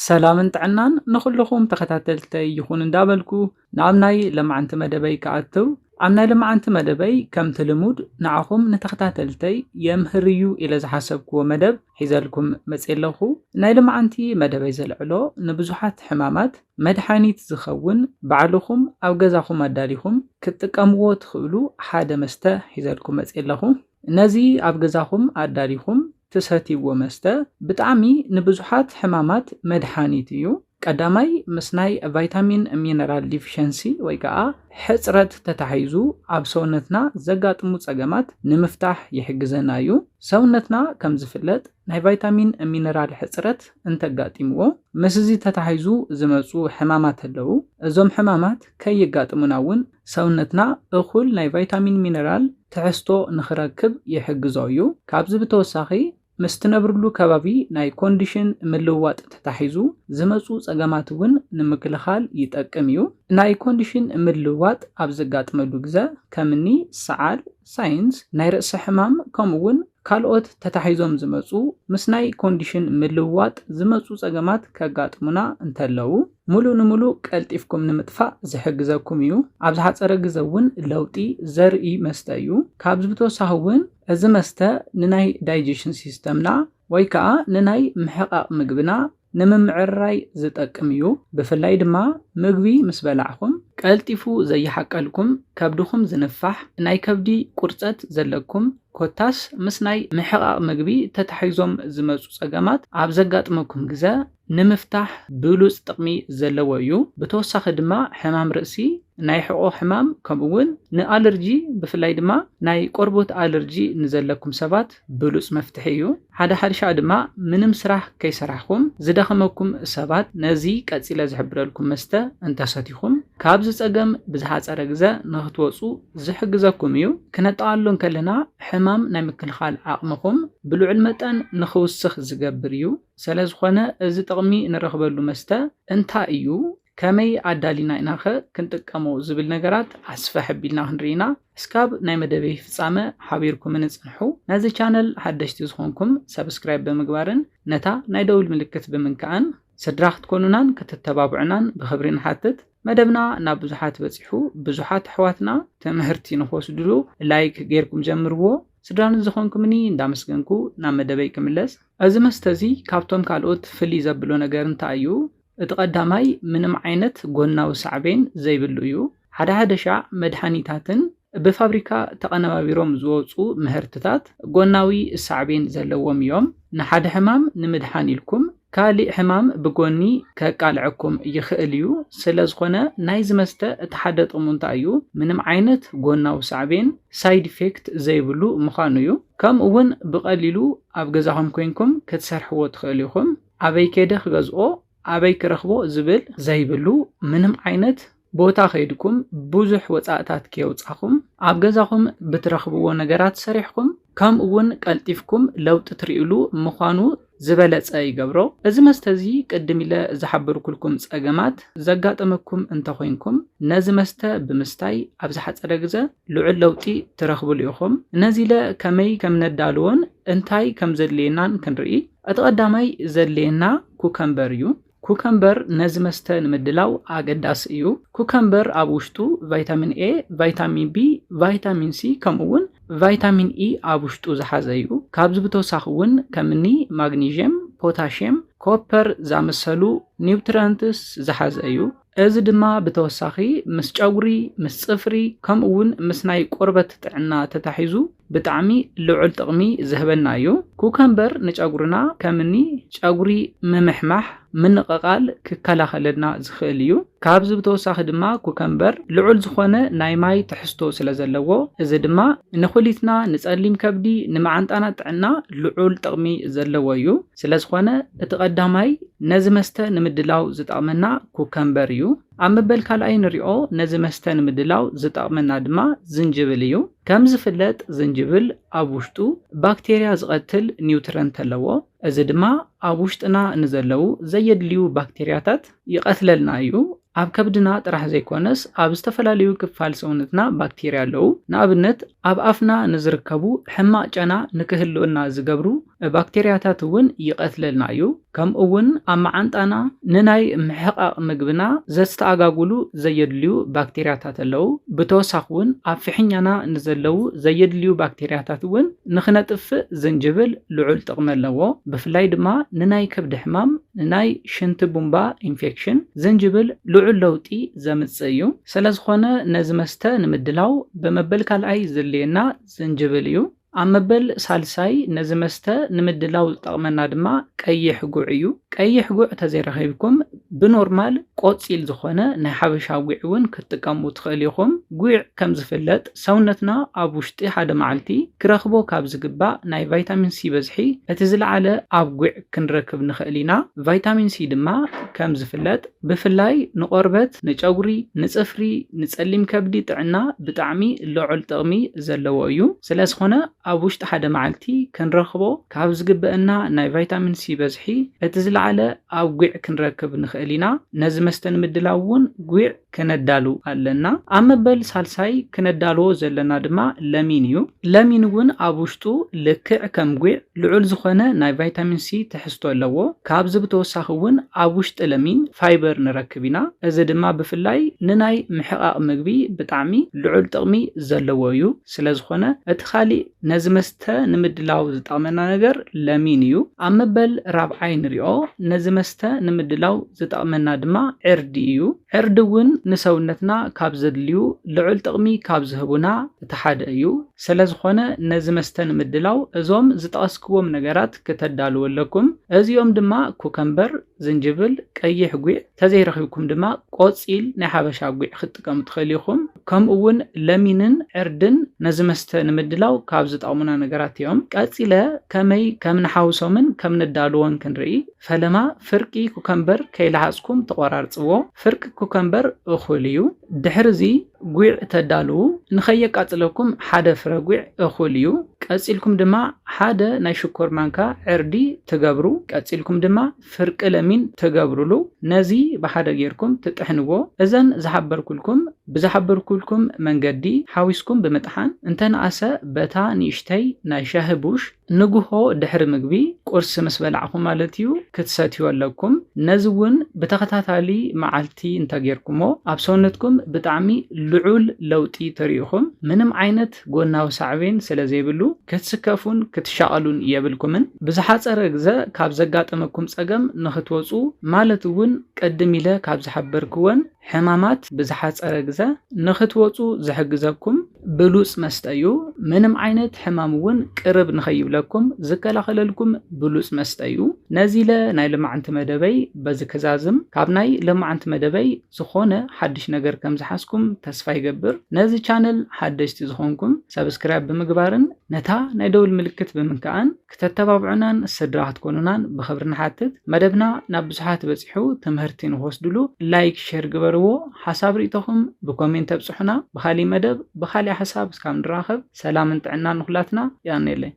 سلام طعنان نخلكم تخاتلتي يكون اندابلكو نعمناي لما عنت مدبي كعتو عمنا لما عنت مدبي كم تلمود نعخم نتخاتلتي يمهريو إلى زحسبكو مدب حيزالكم مسئلهو ناي لما عنتي مدبي زلعلو نبزحات حمامات مدحانيت زخون بعلخم أو جزاخم أداليخم كتكامو تخلو حاد مستا حيزالكم مسئلهو نزي أب جزاخم أداليخم تسهتيو مستا بتعمي نبزحات حمامات مدحانيتيو قدامي مسناي فيتامين مينرال ديفيشنسي ويكا حصرت تتحيزو اب سونتنا زغاطمو صغمات نمفتاح يحجزنايو سونتنا كم زفلت ناي فيتامين مينرال حصرت انتغاطيمو مسزي تتحيزو زمصو حمامات لو ازوم حمامات كيغاطمناون سونتنا اخول ناي فيتامين مينرال تحستو نخركب يحجزايو كابز بتوساخي مستنبرلو كبابي ناي كونديشن ملوات تتحيزو زمصو صغماتون نمكلخال يتقميو ناي كونديشن ملوات ابزغات مدوغزا كمني سعال ساينس ناي رأس حمام كمون ካልኦት ተታሒዞም ዝመጹ ምስናይ ኮንዲሽን ምልዋጥ ዝመጹ ጸገማት ከጋጥሙና እንተለው ሙሉ ንሙሉ ቀልጢፍኩም ንምጥፋእ ዝሕግዘኩም እዩ ኣብዚ ሓጸረ ግዘውን ለውጢ ዘርኢ መስተ እዩ ካብዚ ብተወሳኺውን እዚ መስተ ንናይ ዳይጀሽን ሲስተምና ወይ ከዓ ንናይ ምሕቃቅ ምግብና ንምምዕራይ ዝጠቅም እዩ ብፍላይ ድማ ምግቢ ምስ በላዕኹም ቀልጢፉ ዘይሓቀልኩም ከብድኹም ዝንፋሕ ናይ ከብዲ ቁርፀት ዘለኩም ኮታስ ምስናይ ምሕቃቅ ምግቢ ተታሒዞም ዝመጹ ጸገማት ኣብ ዘጋጥመኩም ግዜ ንምፍታሕ ብሉጽ ጥቕሚ ዘለዎ እዩ ብተወሳኺ ድማ ሕማም ርእሲ ናይ ሕቆ ሕማም ከምኡውን ንኣለርጂ ብፍላይ ድማ ናይ ቆርቦት ኣለርጂ ንዘለኩም ሰባት ብሉጽ መፍትሒ እዩ ሓደ ሓድሻ ድማ ምንም ስራሕ ከይሰራሕኩም ዝደኸመኩም ሰባት ነዚ ቀጺለ ዝሕብረልኩም መስተ እንተሰቲኹም ካብ ዝጸገም ብዝሓጸረ ግዜ ንኽትወጹ ዝሕግዘኩም እዩ ክነጠቃሎን ከለና ሕማም ናይ ምክልኻል ዓቕምኹም ብልዑል መጠን ንኽውስኽ ዝገብር እዩ ስለዝኾነ እዚ ጥቕሚ ንረኽበሉ መስተ እንታይ እዩ ከመይ ኣዳሊና ኢናኸ ክንጥቀሞ ዝብል ነገራት ኣስፈ ሕቢልና ክንርኢና እስካብ ናይ መደበይ ፍጻመ ሓቢርኩም ንጽንሑ ነዚ ቻነል ሓደሽቲ ዝኾንኩም ሰብስክራይብ ብምግባርን ነታ ናይ ደውል ምልክት ብምንካእን ስድራ ክትኮኑናን ክትተባብዑናን ብኽብሪ ንሓትት መደብና ናብ ብዙሓት በፂሑ ብዙሓት ኣሕዋትና ትምህርቲ ንኽወስድሉ ላይክ ጌርኩም ጀምርዎ ስድራን ዝኾንኩምኒ እንዳመስገንኩ ናብ መደበይ ክምለስ እዚ መስተ እዚ ካብቶም ካልኦት ፍልይ ዘብሎ ነገር እንታይ እዩ እቲ ቀዳማይ ምንም ዓይነት ጎናዊ ሳዕቤን ዘይብሉ እዩ ሓደ ሓደሻ መድሓኒታትን ብፋብሪካ ተቐነባቢሮም ዝወፁ ምህርትታት ጎናዊ ሳዕቤን ዘለዎም እዮም ንሓደ ሕማም ንምድሓን ኢልኩም ካልእ ሕማም ብጎኒ ከቃልዐኩም ይኽእል እዩ ስለዝኾነ ናይ ዝመስተ እቲ ሓደ ጥቕሙ እንታይ እዩ ምንም ዓይነት ጎናዊ ሳዕቤን ሳይድ ኢፌክት ዘይብሉ ምዃኑ እዩ ከምኡውን ብቐሊሉ ኣብ ገዛኹም ኮይንኩም ክትሰርሕዎ ትኽእሉ ኢኹም ኣበይ ከይደ ክገዝኦ ኣበይ ክረኽቦ ዝብል ዘይብሉ ምንም ዓይነት ቦታ ከይድኩም ብዙሕ ወጻእታት ከየውጻኹም ኣብ ገዛኹም ብትረኽብዎ ነገራት ሰሪሕኩም ከምኡውን ቀልጢፍኩም ለውጢ ትርእሉ ምዃኑ ዝበለጸ ይገብሮ እዚ መስተ እዚ ቅድም ኢለ ዝሓበርኩልኩም ጸገማት ዘጋጠመኩም እንተኾይንኩም ነዚ መስተ ብምስታይ ኣብ ዝሓጸረ ግዜ ልዑል ለውጢ ትረኽብሉ ኢኹም ነዚ ኢለ ከመይ ከም ነዳልዎን እንታይ ከም ዘድልየናን ክንርኢ እቲ ቀዳማይ ዘድልየና ኩከምበር እዩ ኩከምበር ነዚ መስተ ንምድላው ኣገዳሲ እዩ ኩከምበር ኣብ ውሽጡ ቫይታሚን ኤ ቫይታሚን ቢ ቫይታሚን ሲ ከምኡውን ቫይታሚን ኢ ኣብ ውሽጡ ዝሓዘ እዩ ካብዚ ብተወሳኺ እውን ከምኒ ማግኒዥየም ፖታሽየም ኮፐር ዝኣመሰሉ ኒውትረንትስ ዝሓዘ እዩ እዚ ድማ ብተወሳኺ ምስ ጨጉሪ ምስ ጽፍሪ ከምኡውን ምስ ናይ ቆርበት ጥዕና ተታሒዙ ብጣዕሚ ልዑል ጥቕሚ ዝህበና እዩ ኩከምበር ንጨጉርና ከምኒ ጨጉሪ ምምሕማሕ ምንቕቓል ክከላኸለልና ዝኽእል እዩ ካብዚ ብተወሳኺ ድማ ኩከምበር ልዑል ዝኾነ ናይ ማይ ትሕዝቶ ስለ ዘለዎ እዚ ድማ ንኹሊትና ንጸሊም ከብዲ ንመዓንጣና ጥዕና ልዑል ጥቕሚ ዘለዎ እዩ ስለዝኾነ እቲ ቀዳማይ ነዚ መስተ ንምድላው ዝጠቕመና ኩከምበር እዩ ኣብ መበል ካልኣይ ንሪኦ ነዚ መስተ ንምድላው ዝጠቕመና ድማ ዝንጅብል እዩ ከም ዝፍለጥ ዝንጅብል ኣብ ውሽጡ ባክቴርያ ዝቐትል ኒውትረንት ኣለዎ እዚ ድማ ኣብ ውሽጥና ንዘለው ዘየድልዩ ባክቴርያታት ይቐትለልና እዩ ኣብ ከብድና ጥራሕ ዘይኮነስ ኣብ ዝተፈላለዩ ክፋል ሰውነትና ባክቴርያ ኣለዉ ንኣብነት ኣብ ኣፍና ንዝርከቡ ሕማቅ ጨና ንክህልውና ዝገብሩ ባክቴርያታት እውን ይቐትለልና እዩ كم أون أما عنتنا نناي محقق مجبنا زستعجاقولو زيدليو بكتيرياتات اللو بتوسخون أفحيننا نزلو زيدليو بكتيرياتات ون نخنتف زنجبل لعل تقملو بفلاي دما نناي كبد حمام نناي شنت بومبا انفكشن زنجبل لعل لوتي زمتصيو سلازخونه نزمسته نمدلاو بمبل كالعي زلينا زنجبليو عمبل سالساي نزمسته نمدلاو طقمنا دما قيح غوعيو قيح غوع تزيرخيبكم بنورمال قوصيل زخونه ናይ ሓበሻ ጉዕ እውን ክትጥቀሙ ትኽእልኹም ጉዕ ከም ዝፍለጥ ሰውነትና ኣብ ውሽጢ ሓደ መዓልቲ ክረኽቦ ካብ ዝግባእ ናይ ቫይታሚን ሲ በዝሒ እቲ ዝለዓለ ኣብ ጉዕ ክንረክብ ንኽእል ኢና ቫይታሚን ሲ ድማ ከም ዝፍለጥ ብፍላይ ንቆርበት ንጨጉሪ ንጽፍሪ ንጸሊም ከብዲ ጥዕና ብጣዕሚ ልዑል ጥቕሚ ዘለዎ እዩ ስለዝኾነ ኣብ ውሽጢ ሓደ መዓልቲ ክንረኽቦ ካብ ዝግበአና ናይ ቫይታሚን ሲ በዝሒ እቲ ዝለዓለ ኣብ ጉዕ ክንረክብ ንኽእል ኢና ነዚ መስተን ምድላውን ጉዕ ከነዳሉ ኣለና ኣብ መበል ሳልሳይ ከነዳልዎ ዘለና ድማ ለሚን እዩ ለሚን እውን ኣብ ውሽጡ ልክዕ ከም ጉዕ ልዑል ዝኾነ ናይ ቫይታሚን ሲ ትሕዝቶ ኣለዎ ካብዚ ብተወሳኺ እውን ኣብ ውሽጢ ለሚን ፋይበር ንረክብ ኢና እዚ ድማ ብፍላይ ንናይ ምሕቃቕ ምግቢ ብጣዕሚ ልዑል ጥቕሚ ዘለዎ እዩ ስለዝኾነ እቲ ካሊእ ነዚ መስተ ንምድላው ዝጠቕመና ነገር ለሚን እዩ ኣብ መበል ራብዓይ ንሪኦ ነዚ መስተ ንምድላው ዝጠቕመና ድማ ዕርዲ እዩ ዕርዲ እውን ንሰውነትና ካብ ዘድልዩ ልዑል ጥቕሚ ካብ ዝህቡና እቲ ሓደ እዩ ስለዝኾነ ነዚ መስተ ንምድላው እዞም ዝጠቐስክዎም ነገራት ከተዳልው ኣለኩም እዚኦም ድማ ኩከምበር ዝንጅብል ቀይሕ ጉዕ ተዘይረኺብኩም ድማ ቆፂል ናይ ሓበሻ ጉዕ ክትጥቀሙ ትኽእሉ ኢኹም ከምኡ እውን ለሚንን ዕርድን ነዚ መስተ ንምድላው ካብ ዝጠቕሙና ነገራት እዮም ቀፂለ ከመይ ከም ንሓውሶምን ከም ነዳልዎን ክንርኢ ፈለማ ፍርቂ ኩከምበር ከይለሓፅኩም ተቆራርፅዎ ፍርቂ ኩከምበር እኹል እዩ ድሕርዚ ጉዕ ተዳልው ንኸየቃፅለኩም ሓደ ፍረ ጉዕ እኹል እዩ ቀፂልኩም ድማ ሓደ ናይ ሽኮር ማንካ ዕርዲ ትገብሩ ቀፂልኩም ድማ ፍርቂ ለሚን ትገብሩሉ ነዚ ብሓደ ጌርኩም ትጥሕንዎ እዘን ዝሓበርኩልኩም ብዝሓበርኩልኩም መንገዲ ሓዊስኩም ብምጥሓን እንተነኣሰ በታ ንእሽተይ ናይ ሻሂ ቡሽ ንጉሆ ድሕሪ ምግቢ ቁርሲ ምስ በላዕኹም ማለት እዩ ክትሰትዩ ኣለኩም ነዚ እውን ብተኸታታሊ መዓልቲ እንተጌርኩሞ ኣብ ሰውነትኩም ብጣዕሚ ልዑል ለውጢ ትሪኢኹም ምንም ዓይነት ጎናዊ ሳዕቤን ስለዘይብሉ ክትስከፉን ክትሻቐሉን የብልኩምን ብዝሓፀረ ግዜ ካብ ዘጋጠመኩም ፀገም ንኽትወፁ ማለት እውን ቀድም ኢለ ካብ ዝሓበርክወን ሕማማት ብዝሓፀረ ግዜ ንኽትወፁ ዝሕግዘኩም ብሉፅ መስተ እዩ ምንም ዓይነት ሕማም እውን ቅርብ ንኸይብለኩም ዝከላኸለልኩም ብሉፅ መስተ እዩ ነዚ ኢለ ናይ ልማዓንቲ መደበይ በዚ ክዛዝም ካብ ናይ ልማዓንቲ መደበይ ዝኾነ ሓድሽ ነገር ከም ዝሓስኩም ተስፋ ይገብር ነዚ ቻነል ሓደሽቲ ዝኾንኩም ሰብስክራይብ ብምግባርን ነታ ናይ ደውል ምልክት ብምንከኣን ክተተባብዑናን ስድራ ክትኮኑናን ብኽብሪ ንሓትት መደብና ናብ ብዙሓት በፂሑ ትምህርቲ ንክወስድሉ ላይክ ሼር ግበርዎ ሓሳብ ርእቶኹም ብኮሜንት ተብፅሑና ብኻሊእ መደብ ብኻሊእ ሓሳብ እስካብ ንራኸብ ሰላምን ጥዕናን ንኹላትና ያኔለይ